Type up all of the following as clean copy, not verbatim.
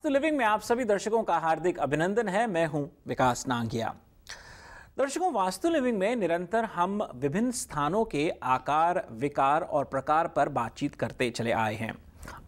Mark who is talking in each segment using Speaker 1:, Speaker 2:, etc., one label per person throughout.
Speaker 1: तो लिविंग में आप सभी दर्शकों का हार्दिक अभिनंदन है। मैं हूं विकास नांगिया। दर्शकों, वास्तु लिविंग में निरंतर हम विभिन्न स्थानों के आकार, विकार और प्रकार पर बातचीत करते चले आए हैं।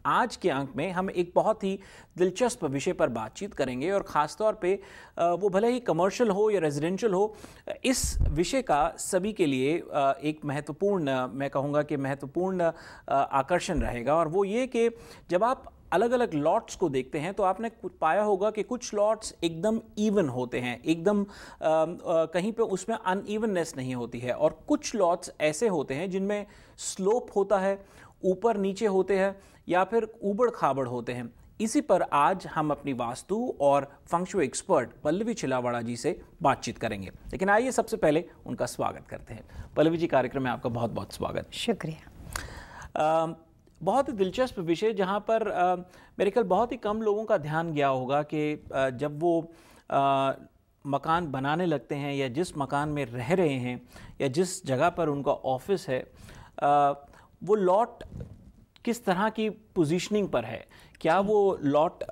Speaker 1: आज के अंक में हम एक बहुत ही दिलचस्प विषय पर बातचीत करेंगे और ख़ासतौर पे वो भले ही कमर्शियल हो या रेजिडेंशियल हो, इस विषय का सभी के लिए एक महत्वपूर्ण, मैं कहूँगा कि महत्वपूर्ण आकर्षण रहेगा। और वो ये कि जब आप अलग अलग लॉट्स को देखते हैं तो आपने पाया होगा कि कुछ लॉट्स एकदम इवन होते हैं, एकदम कहीं पे उसमें अनइवननेस नहीं होती है, और कुछ लॉट्स ऐसे होते हैं जिनमें स्लोप होता है, ऊपर नीचे होते हैं या फिर ऊबड़ खाबड़ होते हैं। इसी पर आज हम अपनी वास्तु और फंक्शुई एक्सपर्ट पल्लवी चिलावाड़ा जी से बातचीत करेंगे। लेकिन आइए सबसे पहले उनका स्वागत करते हैं। पल्लवी जी, कार्यक्रम में आपका बहुत बहुत स्वागत।
Speaker 2: शुक्रिया।
Speaker 1: बहुत ही दिलचस्प विषय जहाँ पर मेरे ख्याल बहुत ही कम लोगों का ध्यान गया होगा कि जब वो मकान बनाने लगते हैं या जिस मकान में रह रहे हैं या जिस जगह पर उनका ऑफिस है, वो लॉट किस तरह की पोजीशनिंग पर है। क्या वो लॉट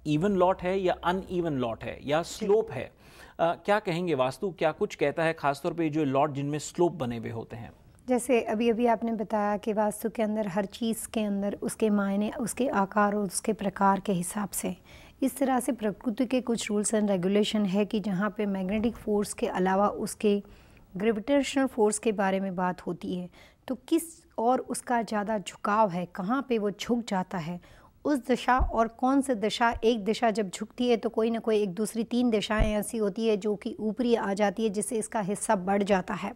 Speaker 1: इवन लॉट है या अनइवन लॉट है या स्लोप है? क्या कहेंगे, वास्तु क्या कुछ कहता है, खासतौर पे जो लॉट जिनमें स्लोप बने हुए होते हैं?
Speaker 2: जैसे अभी अभी आपने बताया कि वास्तु के अंदर हर चीज़ के अंदर उसके मायने, उसके आकार और उसके प्रकार के हिसाब से, इस तरह से प्रकृति के कुछ रूल्स एंड रेगुलेशन है कि जहाँ पे मैग्नेटिक फोर्स के अलावा उसके ग्रेविटेशनल फोर्स के बारे में बात होती है। तो किस और उसका ज़्यादा झुकाव है, कहाँ पे वो झुक जाता है, उस दिशा और कौन सी दिशा, एक दिशा जब झुकती है तो कोई ना कोई एक दूसरी 3 दिशाएं ऐसी होती है जो कि ऊपरी आ जाती है, जिससे इसका हिस्सा बढ़ जाता है।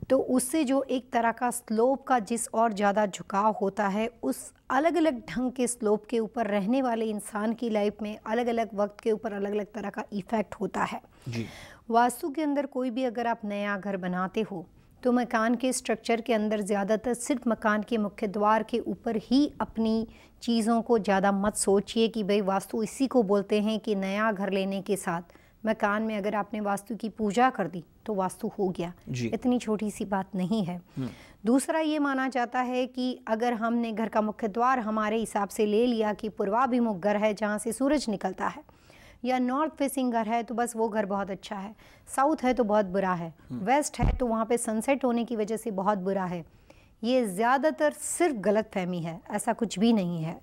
Speaker 2: तो उससे जो एक तरह का स्लोप का जिस और ज़्यादा झुकाव होता है, उस अलग अलग ढंग के स्लोप के ऊपर रहने वाले इंसान की लाइफ में अलग अलग वक्त के ऊपर अलग अलग तरह का इफ़ेक्ट होता है जी। वास्तु के अंदर कोई भी अगर आप नया घर बनाते हो तो मकान के स्ट्रक्चर के अंदर ज़्यादातर सिर्फ मकान के मुख्य द्वार के ऊपर ही अपनी चीज़ों को ज़्यादा मत सोचिए कि भाई वास्तु इसी को बोलते हैं कि नया घर लेने के साथ मकान में अगर आपने वास्तु की पूजा कर दी तो वास्तु हो गया। इतनी छोटी सी बात नहीं है। दूसरा ये माना जाता है कि अगर हमने घर का मुख्य द्वार हमारे हिसाब से ले लिया कि पूर्वाभिमुख घर है जहाँ से सूरज निकलता है, या नॉर्थ फेसिंग घर है तो बस वो घर बहुत अच्छा है, साउथ है तो बहुत बुरा है, वेस्ट है तो वहाँ पे सनसेट होने की वजह से बहुत बुरा है, ये ज़्यादातर सिर्फ गलतफहमी है। ऐसा कुछ भी नहीं है।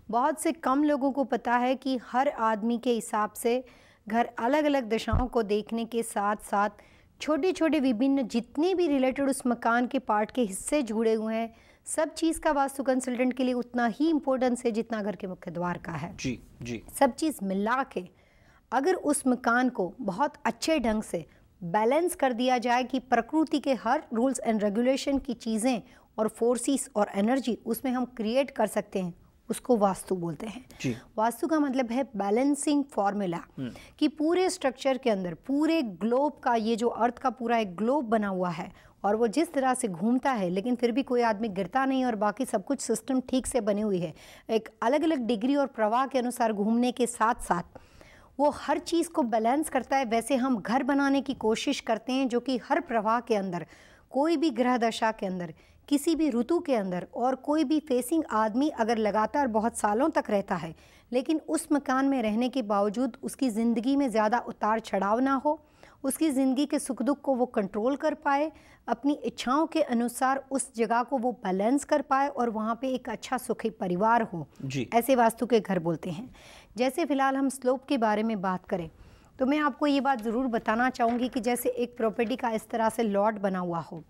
Speaker 2: बहुत से कम लोगों को पता है कि हर आदमी के हिसाब से घर अलग अलग दिशाओं को देखने के साथ साथ छोटे छोटे विभिन्न जितने भी रिलेटेड उस मकान के पार्ट के हिस्से जुड़े हुए हैं, सब चीज़ का वास्तु कंसल्टेंट के लिए उतना ही इम्पोर्टेंस है जितना घर के मुख्य द्वार का है।
Speaker 1: जी जी। सब
Speaker 2: चीज़ मिला के अगर उस मकान को बहुत अच्छे ढंग से बैलेंस कर दिया जाए कि प्रकृति के हर रूल्स एंड रेगुलेशन की चीज़ें और फोर्सेस और एनर्जी उसमें हम क्रिएट कर सकते हैं, उसको वास्तु बोलते हैं जी। वास्तु का मतलब है बैलेंसिंग फॉर्मूला, कि पूरे स्ट्रक्चर के अंदर पूरे ग्लोब का, ये जो अर्थ का पूरा एक ग्लोब बना हुआ है और वो जिस तरह से घूमता है लेकिन फिर भी कोई आदमी गिरता नहीं और बाकी सब कुछ सिस्टम ठीक से बनी हुई है, एक अलग अलग डिग्री और प्रवाह के अनुसार घूमने के साथ साथ वो हर चीज़ को बैलेंस करता है। वैसे हम घर बनाने की कोशिश करते हैं जो कि हर प्रवाह के अंदर, कोई भी ग्रह दशा के अंदर, किसी भी ऋतु के अंदर, और कोई भी फेसिंग आदमी अगर लगातार बहुत सालों तक रहता है लेकिन उस मकान में रहने के बावजूद उसकी ज़िंदगी में ज़्यादा उतार चढ़ाव ना हो, उसकी ज़िंदगी के सुख दुख को वो कंट्रोल कर पाए, अपनी इच्छाओं के अनुसार उस जगह को वो बैलेंस कर पाए और वहाँ पे एक अच्छा सुखी परिवार हो जी। ऐसे वास्तु के घर बोलते हैं। जैसे फ़िलहाल हम स्लोप के बारे में बात करें तो मैं आपको ये बात ज़रूर बताना चाहूँगी कि जैसे एक प्रॉपर्टी का इस तरह से लॉट बना हुआ हो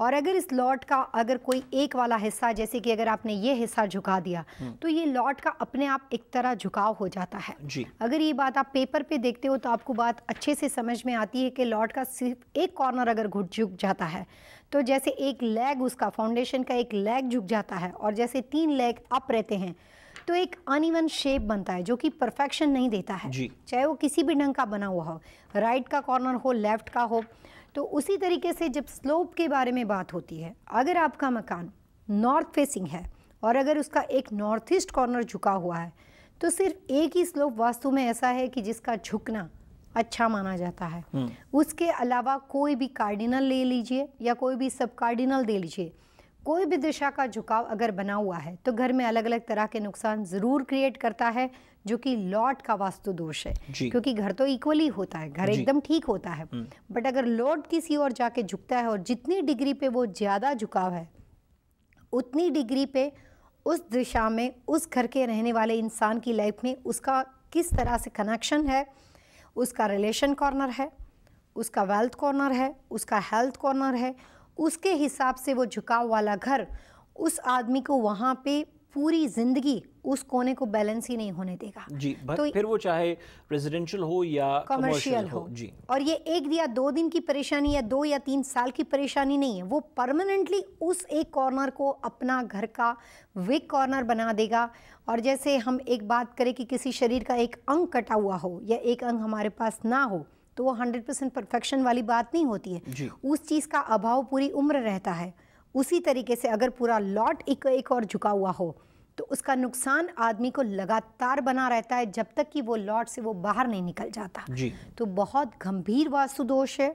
Speaker 2: और अगर इस लॉट का अगर कोई एक वाला हिस्सा, जैसे कि अगर आपने ये हिस्सा झुका दिया तो ये लॉट का अपने आप एक तरह झुकाव हो जाता है जी। अगर ये बात आप पेपर पे देखते हो तो आपको बात अच्छे से समझ में आती है कि लॉट का सिर्फ एक कॉर्नर अगर झुक जाता है तो जैसे एक लेग, उसका फाउंडेशन का एक लेग झुक जाता है और जैसे 3 लेग अप रहते हैं तो एक अनइवन शेप बनता है जो कि परफेक्शन नहीं देता है जी। चाहे वो किसी भी ढंग का बना हुआ हो, राइट का कॉर्नर हो, लेफ्ट का हो। तो उसी तरीके से जब स्लोप के बारे में बात होती है, अगर आपका मकान नॉर्थ फेसिंग है और अगर उसका एक नॉर्थ ईस्ट कॉर्नर झुका हुआ है तो सिर्फ एक ही स्लोप वास्तु में ऐसा है कि जिसका झुकना अच्छा माना जाता है। उसके अलावा कोई भी कार्डिनल ले लीजिए या कोई भी सब कार्डिनल दे लीजिए, कोई भी दिशा का झुकाव अगर बना हुआ है तो घर में अलग अलग तरह के नुकसान ज़रूर क्रिएट करता है, जो कि लॉर्ड का वास्तु दोष है,
Speaker 1: जी।
Speaker 2: क्योंकि घर तो इक्वली होता है, घर
Speaker 1: जी।
Speaker 2: एकदम ठीक होता है, बट अगर लॉर्ड किसी और जाके झुकता है और जितनी डिग्री पे वो ज़्यादा झुकाव है उतनी डिग्री पे उस दिशा में उस घर के रहने वाले इंसान की लाइफ में उसका किस तरह से कनेक्शन है, उसका रिलेशन कॉर्नर है, उसका वेल्थ कॉर्नर है, उसका हेल्थ कॉर्नर है, उसके हिसाब से वो झुकाव वाला घर उस आदमी को वहाँ पे पूरी जिंदगी उस कोने को बैलेंस ही नहीं होने देगा।
Speaker 1: जी, तो फिर वो चाहे रेजिडेंशियल हो या कमर्शियल हो। जी।
Speaker 2: और ये 1 या 2 दिन की परेशानी या 2 या 3 साल की परेशानी नहीं है, वो परमानेंटली उस एक कॉर्नर को अपना घर का वीक कॉर्नर बना देगा। और जैसे हम एक बात करें कि किसी शरीर का एक अंग कटा हुआ हो या एक अंग हमारे पास ना हो, तो वो 100% परफेक्शन वाली बात नहीं होती है, उस चीज़ का अभाव पूरी उम्र रहता है। उसी तरीके से अगर पूरा लॉट एक और झुका हुआ हो तो उसका नुकसान आदमी को लगातार बना रहता है जब तक कि वो लॉट से वो बाहर नहीं निकल जाता।
Speaker 1: जी।
Speaker 2: तो बहुत गंभीर वास्तु दोष है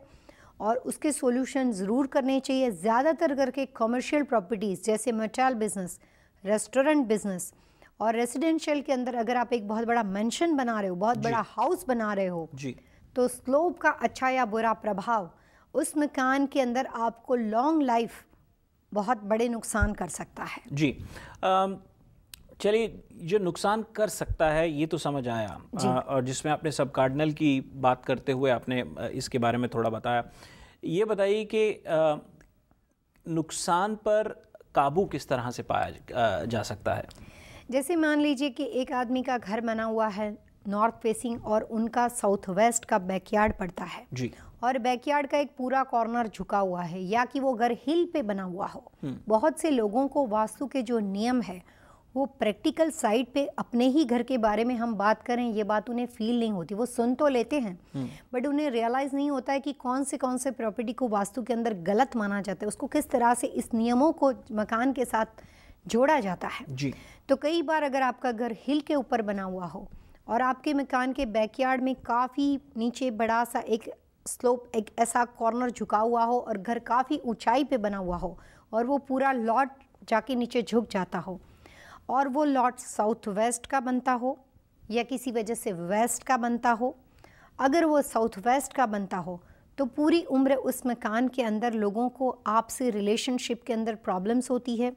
Speaker 2: और उसके सॉल्यूशन ज़रूर करने चाहिए। ज़्यादातर करके कमर्शियल प्रॉपर्टीज़ जैसे मोटेल बिजनेस, रेस्टोरेंट बिजनेस और रेसिडेंशियल के अंदर अगर आप एक बहुत बड़ा मेंशन बना रहे हो, बहुत बड़ा हाउस बना रहे हो, तो स्लोप का अच्छा या बुरा प्रभाव उस मकान के अंदर आपको लॉन्ग लाइफ बहुत बड़े नुकसान कर सकता है।
Speaker 1: जी, चलिए, जो नुकसान कर सकता है ये तो समझ आया, और जिसमें आपने सब कार्डिनल की बात करते हुए आपने इसके बारे में थोड़ा बताया। ये बताइए कि नुकसान पर काबू किस तरह से पाया जा सकता है?
Speaker 2: जैसे मान लीजिए कि एक आदमी का घर बना हुआ है नॉर्थ फेसिंग और उनका साउथ वेस्ट का बैकयार्ड पड़ता है
Speaker 1: जी।
Speaker 2: और बैकयार्ड का एक पूरा कॉर्नर झुका हुआ है या कि वो घर हिल पे बना हुआ हो। बहुत से लोगों को वास्तु के जो नियम है वो प्रैक्टिकल साइड पे अपने ही घर के बारे में हम बात करें, ये बात उन्हें फील नहीं होती। वो सुन तो लेते हैं बट उन्हें रियलाइज़ नहीं होता है कि कौन से प्रॉपर्टी को वास्तु के अंदर गलत माना जाता है, उसको किस तरह से इस नियमों को मकान के साथ जोड़ा जाता है।
Speaker 1: जी।
Speaker 2: तो कई बार अगर आपका घर हिल के ऊपर बना हुआ हो और आपके मकान के बैकयार्ड में काफ़ी नीचे बड़ा सा एक स्लोप, एक ऐसा कॉर्नर झुका हुआ हो और घर काफ़ी ऊंचाई पे बना हुआ हो और वो पूरा लॉट जाके नीचे झुक जाता हो और वो लॉट साउथ वेस्ट का बनता हो या किसी वजह से वेस्ट का बनता हो, अगर वो साउथ वेस्ट का बनता हो तो पूरी उम्र उस मकान के अंदर लोगों को आपसे रिलेशनशिप के अंदर प्रॉब्लम्स होती है,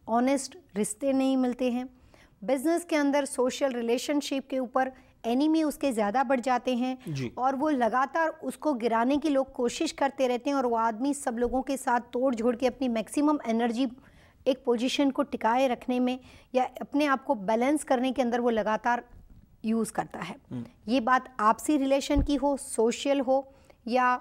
Speaker 2: ऑनेस्ट रिश्ते नहीं मिलते हैं, बिजनेस के अंदर सोशल रिलेशनशिप के ऊपर एनिमी उसके ज़्यादा बढ़ जाते हैं और वो लगातार उसको गिराने की लोग कोशिश करते रहते हैं और वो आदमी सब लोगों के साथ तोड़ जोड़ के अपनी मैक्सिमम एनर्जी एक पोजीशन को टिकाए रखने में या अपने आप को बैलेंस करने के अंदर वो लगातार यूज़ करता है। ये बात आपसी रिलेशन की हो, सोशल हो या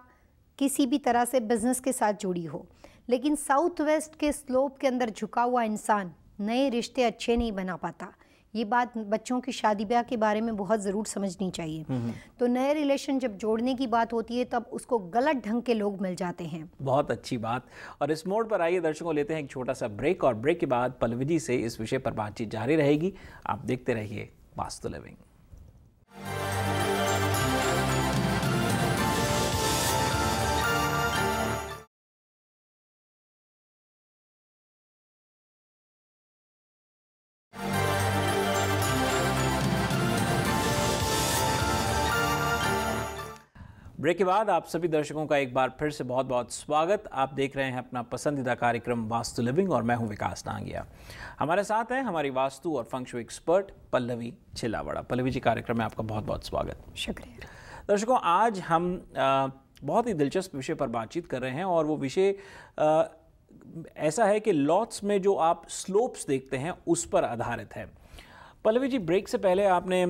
Speaker 2: किसी भी तरह से बिजनेस के साथ जुड़ी हो, लेकिन साउथ वेस्ट के स्लोप के अंदर झुका हुआ इंसान नए रिश्ते अच्छे नहीं बना पाता। ये बात बच्चों की शादी ब्याह के बारे में बहुत ज़रूर समझनी चाहिए। तो नए रिलेशन जब जोड़ने की बात होती है तब उसको गलत ढंग के लोग मिल जाते हैं।
Speaker 1: बहुत अच्छी बात। और इस मोड़ पर आइए दर्शकों, लेते हैं एक छोटा सा ब्रेक और ब्रेक के बाद पल्लवी जी से इस विषय पर बातचीत जारी रहेगी। आप देखते रहिए वास्तु लिविंग। ब्रेक के बाद आप सभी दर्शकों का एक बार फिर से बहुत बहुत स्वागत। आप देख रहे हैं अपना पसंदीदा कार्यक्रम वास्तु लिविंग और मैं हूं विकास नांगिया। हमारे साथ हैं हमारी वास्तु और फंक्शु एक्सपर्ट पल्लवी छिलावड़ा। पल्लवी जी, कार्यक्रम में आपका बहुत बहुत स्वागत।
Speaker 2: शुक्रिया।
Speaker 1: दर्शकों, आज हम बहुत ही दिलचस्प विषय पर बातचीत कर रहे हैं और वो विषय ऐसा है कि लॉट्स में जो आप स्लोप्स देखते हैं उस पर आधारित है। पल्लवी जी, ब्रेक से पहले आपने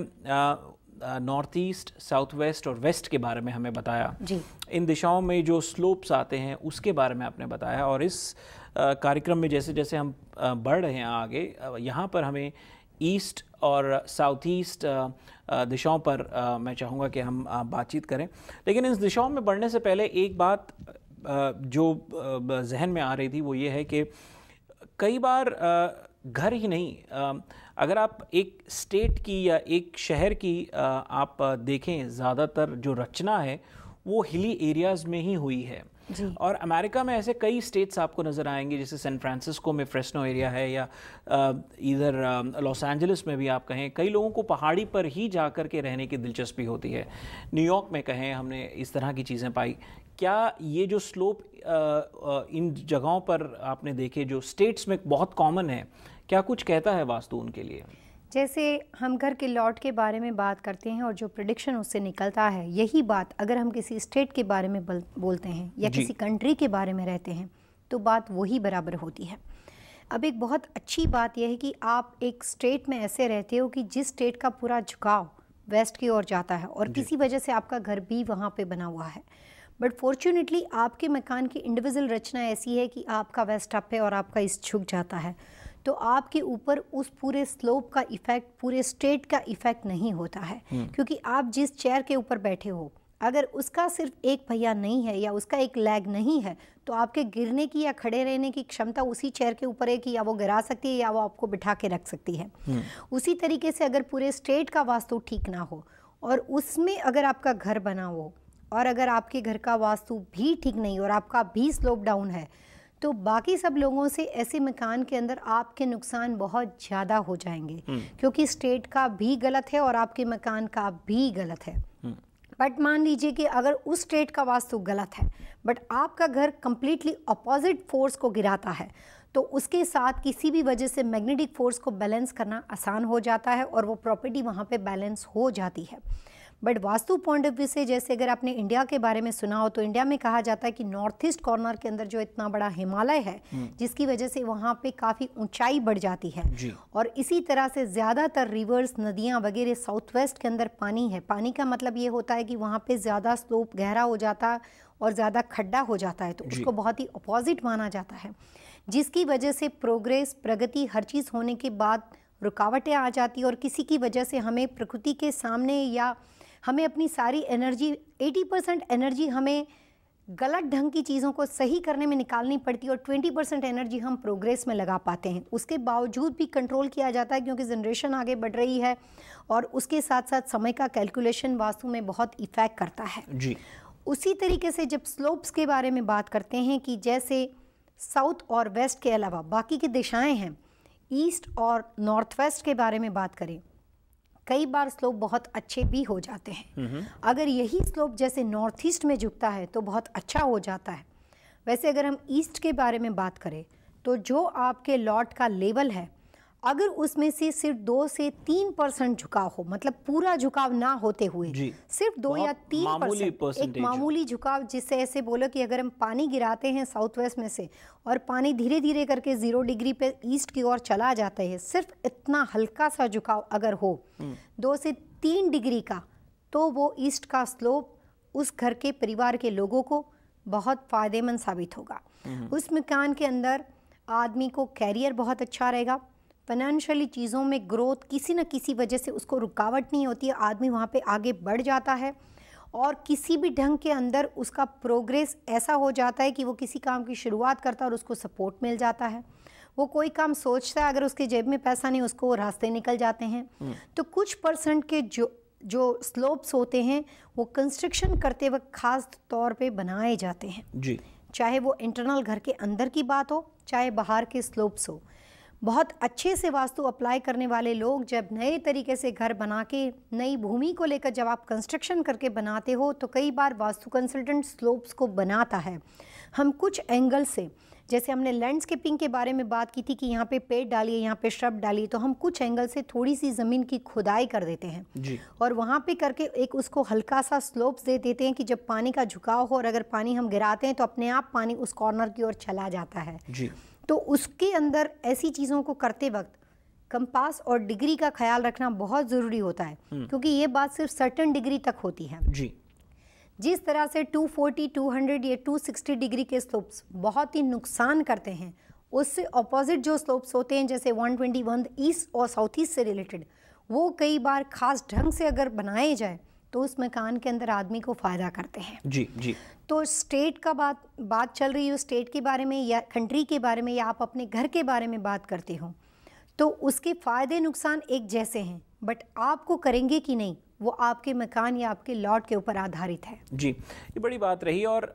Speaker 1: नॉर्थ ईस्ट, साउथ वेस्ट और वेस्ट के बारे में हमें बताया
Speaker 2: जी।
Speaker 1: इन दिशाओं में जो स्लोप्स आते हैं उसके बारे में आपने बताया और इस कार्यक्रम में जैसे जैसे हम बढ़ रहे हैं आगे, यहाँ पर हमें ईस्ट और साउथ ईस्ट दिशाओं पर मैं चाहूँगा कि हम बातचीत करें। लेकिन इस दिशाओं में बढ़ने से पहले एक बात जो जहन में आ रही थी वो ये है कि कई बार घर ही नहीं, अगर आप एक स्टेट की या एक शहर की आप देखें, ज़्यादातर जो रचना है वो हिली एरियाज़ में ही हुई है। और अमेरिका में ऐसे कई स्टेट्स आपको नज़र आएंगे, जैसे सैन फ्रांसिस्को में फ्रेस्नो एरिया है, या इधर लॉस एंजलिस में भी आप कहें, कई लोगों को पहाड़ी पर ही जा कर के रहने की दिलचस्पी होती है। न्यूयॉर्क में कहें, हमने इस तरह की चीज़ें पाई। क्या ये जो स्लोप इन जगहों पर आपने देखे, जो स्टेट्स में बहुत कॉमन है, क्या कुछ कहता है वास्तु उनके लिए?
Speaker 2: जैसे हम घर के लॉट के बारे में बात करते हैं और जो प्रेडिक्शन उससे निकलता है, यही बात अगर हम किसी स्टेट के बारे में बोलते हैं या किसी कंट्री के बारे में रहते हैं तो बात वही बराबर होती है। अब एक बहुत अच्छी बात यह है कि आप एक स्टेट में ऐसे रहते हो कि जिस स्टेट का पूरा झुकाव वेस्ट की ओर जाता है और किसी वजह से आपका घर भी वहाँ पे बना हुआ है, बट फॉर्चुनेटली आपके मकान की इंडिविजुअल रचना ऐसी है कि आपका वेस्ट अप है और आपका ईस्ट झुक जाता है, तो आपके ऊपर उस पूरे स्लोप का इफ़ेक्ट, पूरे स्टेट का इफ़ेक्ट नहीं होता है। क्योंकि आप जिस चेयर के ऊपर बैठे हो, अगर उसका सिर्फ एक पहिया नहीं है या उसका एक लेग नहीं है, तो आपके गिरने की या खड़े रहने की क्षमता उसी चेयर के ऊपर है कि या वो गिरा सकती है या वो आपको बिठा के रख सकती है। उसी तरीके से अगर पूरे स्टेट का वास्तु ठीक ना हो और उसमें अगर आपका घर बना हो और अगर आपके घर का वास्तु भी ठीक नहीं और आपका भी स्लोप डाउन है, तो बाकी सब लोगों से ऐसे मकान के अंदर आपके नुकसान बहुत ज़्यादा हो जाएंगे, क्योंकि स्टेट का भी गलत है और आपके मकान का भी गलत है। बट मान लीजिए कि अगर उस स्टेट का वास्तु गलत है बट आपका घर कंप्लीटली अपोजिट फोर्स को गिराता है, तो उसके साथ किसी भी वजह से मैग्नेटिक फोर्स को बैलेंस करना आसान हो जाता है और वो प्रॉपर्टी वहाँ पे बैलेंस हो जाती है। But vastu point of view से, जैसे अगर आपने इंडिया के बारे में सुना हो, तो इंडिया में कहा जाता है कि नॉर्थ ईस्ट कॉर्नर के अंदर जो इतना बड़ा हिमालय है, जिसकी वजह से वहाँ पे काफ़ी ऊंचाई बढ़ जाती है और इसी तरह से ज़्यादातर रिवर्स, नदियाँ वगैरह साउथ वेस्ट के अंदर पानी है। पानी का मतलब ये होता है कि वहाँ पे ज़्यादा स्लोप गहरा हो जाता है और ज़्यादा खड्डा हो जाता है, तो उसको बहुत ही अपोजिट माना जाता है, जिसकी वजह से प्रोग्रेस, प्रगति, हर चीज़ होने के बाद रुकावटें आ जाती है और किसी की वजह से हमें प्रकृति के सामने या हमें अपनी सारी एनर्जी, 80% एनर्जी हमें गलत ढंग की चीज़ों को सही करने में निकालनी पड़ती है और 20% एनर्जी हम प्रोग्रेस में लगा पाते हैं। उसके बावजूद भी कंट्रोल किया जाता है क्योंकि जनरेशन आगे बढ़ रही है और उसके साथ साथ समय का कैलकुलेशन वास्तु में बहुत इफेक्ट करता है जी। उसी तरीके से जब स्लोप्स के बारे में बात करते हैं कि जैसे साउथ और वेस्ट के अलावा बाकी की दिशाएँ हैं, ईस्ट और नॉर्थ वेस्ट के बारे में बात करें, कई बार स्लोप बहुत अच्छे भी हो जाते हैं। अगर यही स्लोप जैसे नॉर्थ ईस्ट में झुकता है तो बहुत अच्छा हो जाता है। वैसे अगर हम ईस्ट के बारे में बात करें तो जो आपके लॉट का लेवल है, अगर उसमें से सिर्फ 2 से 3% झुकाव हो, मतलब पूरा झुकाव ना होते हुए सिर्फ 2 या 3%, एक मामूली झुकाव, जिससे ऐसे बोलो कि अगर हम पानी गिराते हैं साउथ वेस्ट में से और पानी धीरे धीरे करके 0 डिग्री पे ईस्ट की ओर चला जाता है, सिर्फ इतना हल्का सा झुकाव अगर हो 2 से 3 डिग्री का, तो वो ईस्ट का स्लोप उस घर के परिवार के लोगों को बहुत फायदेमंद साबित होगा। उस मकान के अंदर आदमी को कैरियर बहुत अच्छा रहेगा, फाइनेंशियली चीज़ों में ग्रोथ, किसी न किसी वजह से उसको रुकावट नहीं होती है, आदमी वहाँ पे आगे बढ़ जाता है और किसी भी ढंग के अंदर उसका प्रोग्रेस ऐसा हो जाता है कि वो किसी काम की शुरुआत करता है और उसको सपोर्ट मिल जाता है। वो कोई काम सोचता है, अगर उसके जेब में पैसा नहीं, उसको रास्ते निकल जाते हैं। तो कुछ % के जो स्लोप्स होते हैं वो कंस्ट्रक्शन करते वक्त खास तौर पे बनाए जाते हैं जी। चाहे वो इंटरनल घर के अंदर की बात हो, चाहे बाहर के स्लोप्स हो, बहुत अच्छे से वास्तु अप्लाई करने वाले लोग जब नए तरीके से घर बना के, नई भूमि को लेकर जब आप कंस्ट्रक्शन करके बनाते हो, तो कई बार वास्तु कंसल्टेंट स्लोप्स को बनाता है। हम कुछ एंगल से, जैसे हमने लैंडस्केपिंग के बारे में बात की थी कि यहाँ पे पेड़ डालिए, यहाँ पे श्रब डालिए, तो हम कुछ एंगल से थोड़ी सी ज़मीन की खुदाई कर देते हैं जी। और वहाँ पे करके एक उसको हल्का सा स्लोप्स दे देते हैं कि जब पानी का झुकाव हो और अगर पानी हम गिराते हैं तो अपने आप पानी उस कॉर्नर की ओर चला जाता है जी। तो उसके अंदर ऐसी चीज़ों को करते वक्त कंपास और डिग्री का ख्याल रखना बहुत ज़रूरी होता है, क्योंकि ये बात सिर्फ सर्टेन डिग्री तक होती है जी। जिस तरह से 240, 200 या 260 डिग्री के स्लोप्स बहुत ही नुकसान करते हैं, उससे अपोजिट जो स्लोप्स होते हैं जैसे 121 ईस्ट और साउथ ईस्ट से रिलेटेड, वो कई बार खास ढंग से अगर बनाए जाए तो उस मकान के अंदर आदमी को फ़ायदा करते हैं जी जी। तो स्टेट का बात चल रही हो, स्टेट के बारे में या कंट्री के बारे में या आप अपने घर के बारे में बात करते हो, तो उसके फ़ायदे नुकसान एक जैसे हैं, बट आपको करेंगे कि नहीं वो आपके मकान या आपके लॉट के ऊपर आधारित है जी। ये बड़ी बात रही। और